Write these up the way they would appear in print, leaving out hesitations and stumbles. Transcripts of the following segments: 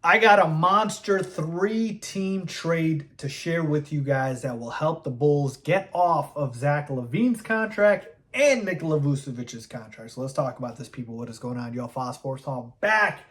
I got a monster 3-team trade to share with you guys that will help the Bulls get off of Zach LaVine's contract and Nikola Vucevic's contract. So let's talk about this, people. What is going on? Y'all, Faiz Sports Talk back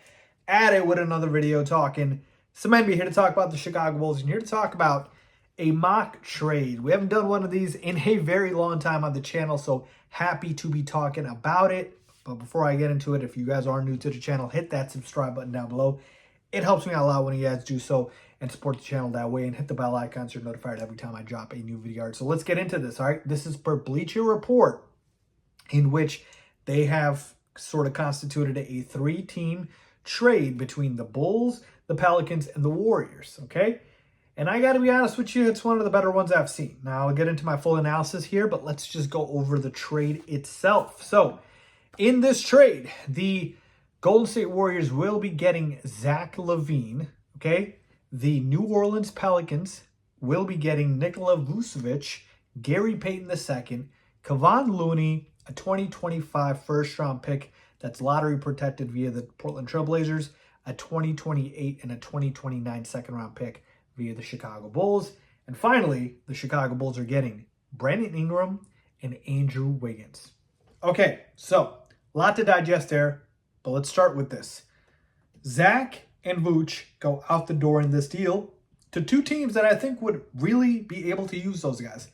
at it with another video talking some NBA. Here to talk about the Chicago Bulls and here to talk about a mock trade. We haven't done one of these in a very long time on the channel, so happy to be talking about it. But before I get into it, if you guys are new to the channel, hit that subscribe button down below. It helps me out a lot when you guys do so and support the channel that way, and hit the bell icon so you're notified every time I drop a new video. So let's get into this, all right? This is per Bleacher Report, in which they have sort of constituted a 3-team trade between the Bulls, the Pelicans, and the Warriors, okay? And I got to be honest with you, it's one of the better ones I've seen. Now, I'll get into my full analysis here, but let's just go over the trade itself. So, in this trade, the Golden State Warriors will be getting Zach LaVine, okay? The New Orleans Pelicans will be getting Nikola Vucevic, Gary Payton II, Kevon Looney, a 2025 first-round pick that's lottery protected via the Portland Trailblazers, a 2028 and a 2029 second-round pick via the Chicago Bulls. And finally, the Chicago Bulls are getting Brandon Ingram and Andrew Wiggins. Okay, so a lot to digest there. But let's start with this. Zach and Vooch go out the door in this deal to two teams that I think would really be able to use those guys.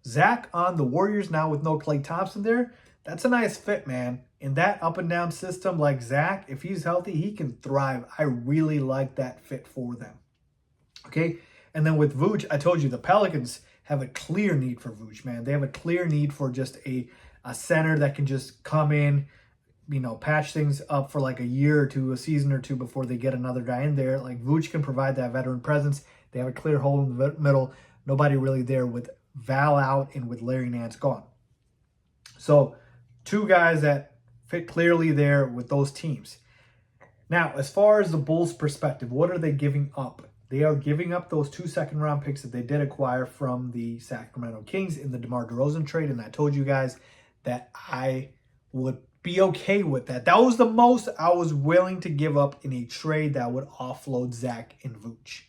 Zach on the Warriors now with no Klay Thompson there. That's a nice fit, man. In that up and down system like Zach, if he's healthy, he can thrive. I really like that fit for them. Okay? And then with Vooch, I told you the Pelicans have a clear need for Vooch, man. They have a clear need for just a center that can just come in, you know, patch things up for like a year or two, a season or two before they get another guy in there. Like Vooch can provide that veteran presence. They have a clear hole in the middle. Nobody really there with Val out and with Larry Nance gone. So two guys that fit clearly there with those teams. Now, as far as the Bulls' perspective, what are they giving up? They are giving up those 2 second-round picks that they did acquire from the Sacramento Kings in the DeMar DeRozan trade. And I told you guys that I would be okay with that. That was the most I was willing to give up in a trade that would offload Zach and Vooch.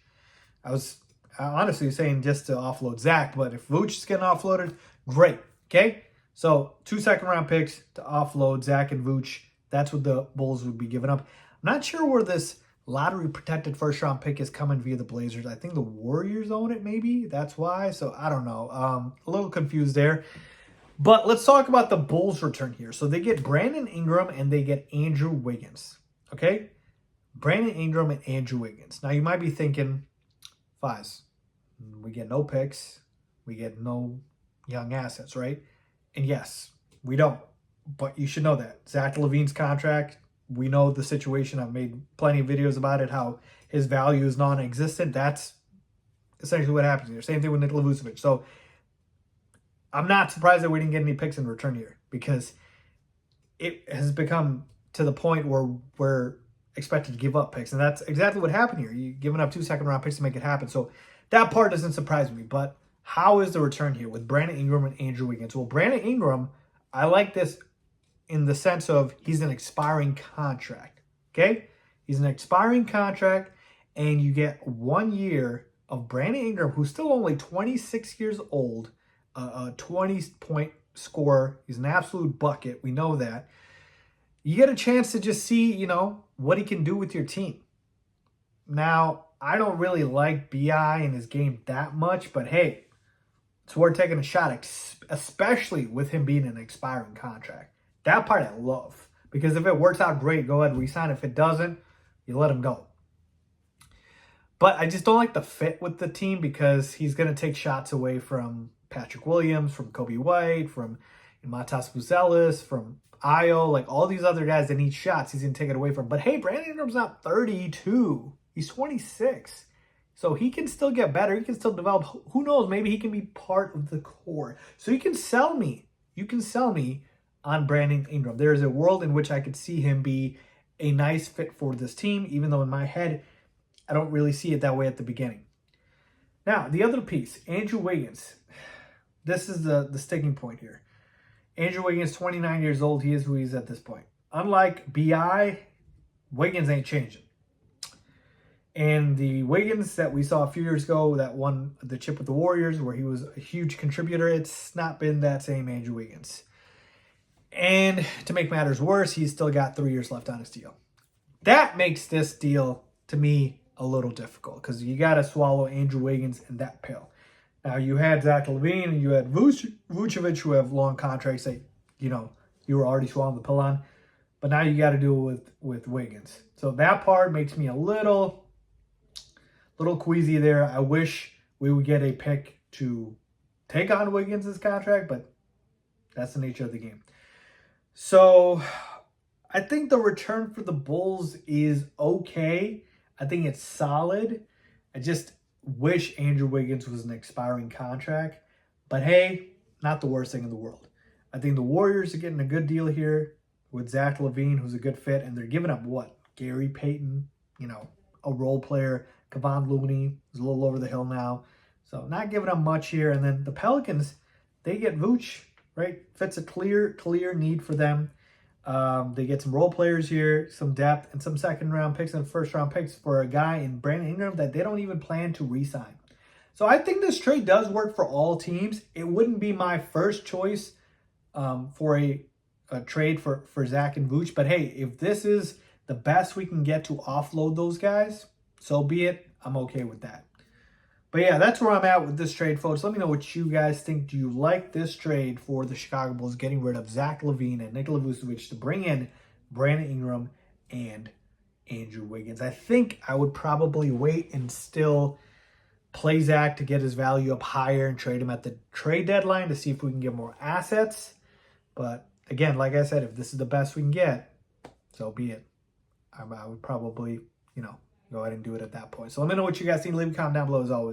I was honestly saying just to offload Zach, but if Vooch is getting offloaded, great. Okay? So 2 second-round picks to offload Zach and Vooch. That's what the Bulls would be giving up. I'm not sure where this lottery-protected first-round pick is coming via the Blazers. I think the Warriors own it, maybe. That's why. So I don't know. A little confused there. But let's talk about the Bulls' return here. So they get Brandon Ingram and they get Andrew Wiggins. Okay? Brandon Ingram and Andrew Wiggins. Now you might be thinking, Faiz, we get no picks. We get no young assets, right? And yes, we don't. But you should know that. Zach LaVine's contract, we know the situation. I've made plenty of videos about it, how his value is non-existent. That's essentially what happens here. Same thing with Nikola Vucevic. So I'm not surprised that we didn't get any picks in return here because it has become to the point where we're expected to give up picks. And that's exactly what happened here. You're giving up 2 second-round picks to make it happen. So that part doesn't surprise me. But how is the return here with Brandon Ingram and Andrew Wiggins? Well, Brandon Ingram, I like this in the sense of he's an expiring contract. Okay? He's an expiring contract, and you get 1 year of Brandon Ingram, who's still only 26 years old, a 20-point scorer. He's an absolute bucket. We know that. You get a chance to just see, you know, what he can do with your team. Now, I don't really like B.I. in his game that much, but hey, it's worth taking a shot, especially with him being an expiring contract. That part I love. Because if it works out great, go ahead and re-sign. If it doesn't, you let him go. But I just don't like the fit with the team because he's going to take shots away from Patrick Williams, from Kobe White, from Matas Buzelis, from Ayo, like all these other guys that need shots, he's going to take it away from. But hey, Brandon Ingram's not 32. He's 26. So he can still get better. He can still develop. Who knows? Maybe he can be part of the core. So you can sell me. You can sell me on Brandon Ingram. There is a world in which I could see him be a nice fit for this team, even though in my head, I don't really see it that way at the beginning. Now, the other piece, Andrew Wiggins. This is the sticking point here. Andrew Wiggins, 29 years old. He is who he is at this point. Unlike B.I., Wiggins ain't changing. And the Wiggins that we saw a few years ago that won the chip with the Warriors, where he was a huge contributor, it's not been that same Andrew Wiggins. And to make matters worse, he's still got 3 years left on his deal. That makes this deal, to me, a little difficult because you got to swallow Andrew Wiggins in that pill. Now, you had Zach Lavine and you had Vucevic, who have long contracts that, you were already swallowing the pill on. But now you got to do it with Wiggins. So that part makes me a little queasy there. I wish we would get a pick to take on Wiggins' contract, but that's the nature of the game. So I think the return for the Bulls is okay. I think it's solid. I just wish Andrew Wiggins was an expiring contract. But hey, not the worst thing in the world. I think the Warriors are getting a good deal here with Zach Lavine, who's a good fit. And they're giving up what? Gary Payton, a role player. Kevon Looney is a little over the hill now. So not giving up much here. And then the Pelicans, they get Vooch, right? Fits a clear need for them. They get some role players here, some depth, and some second-round picks and first-round picks for a guy in Brandon Ingram that they don't even plan to re-sign. So I think this trade does work for all teams. It wouldn't be my first choice for a trade for Zach and Vooch. But hey, if this is the best we can get to offload those guys, so be it. I'm okay with that. But yeah, that's where I'm at with this trade, folks. Let me know what you guys think. Do you like this trade for the Chicago Bulls getting rid of Zach Lavine and Nikola Vucevic to bring in Brandon Ingram and Andrew Wiggins? I think I would probably wait and still play Zach to get his value up higher and trade him at the trade deadline to see if we can get more assets. But again, like I said, if this is the best we can get, so be it. I would probably, go ahead and do it at that point. So let me know what you guys think. Leave a comment down below as always.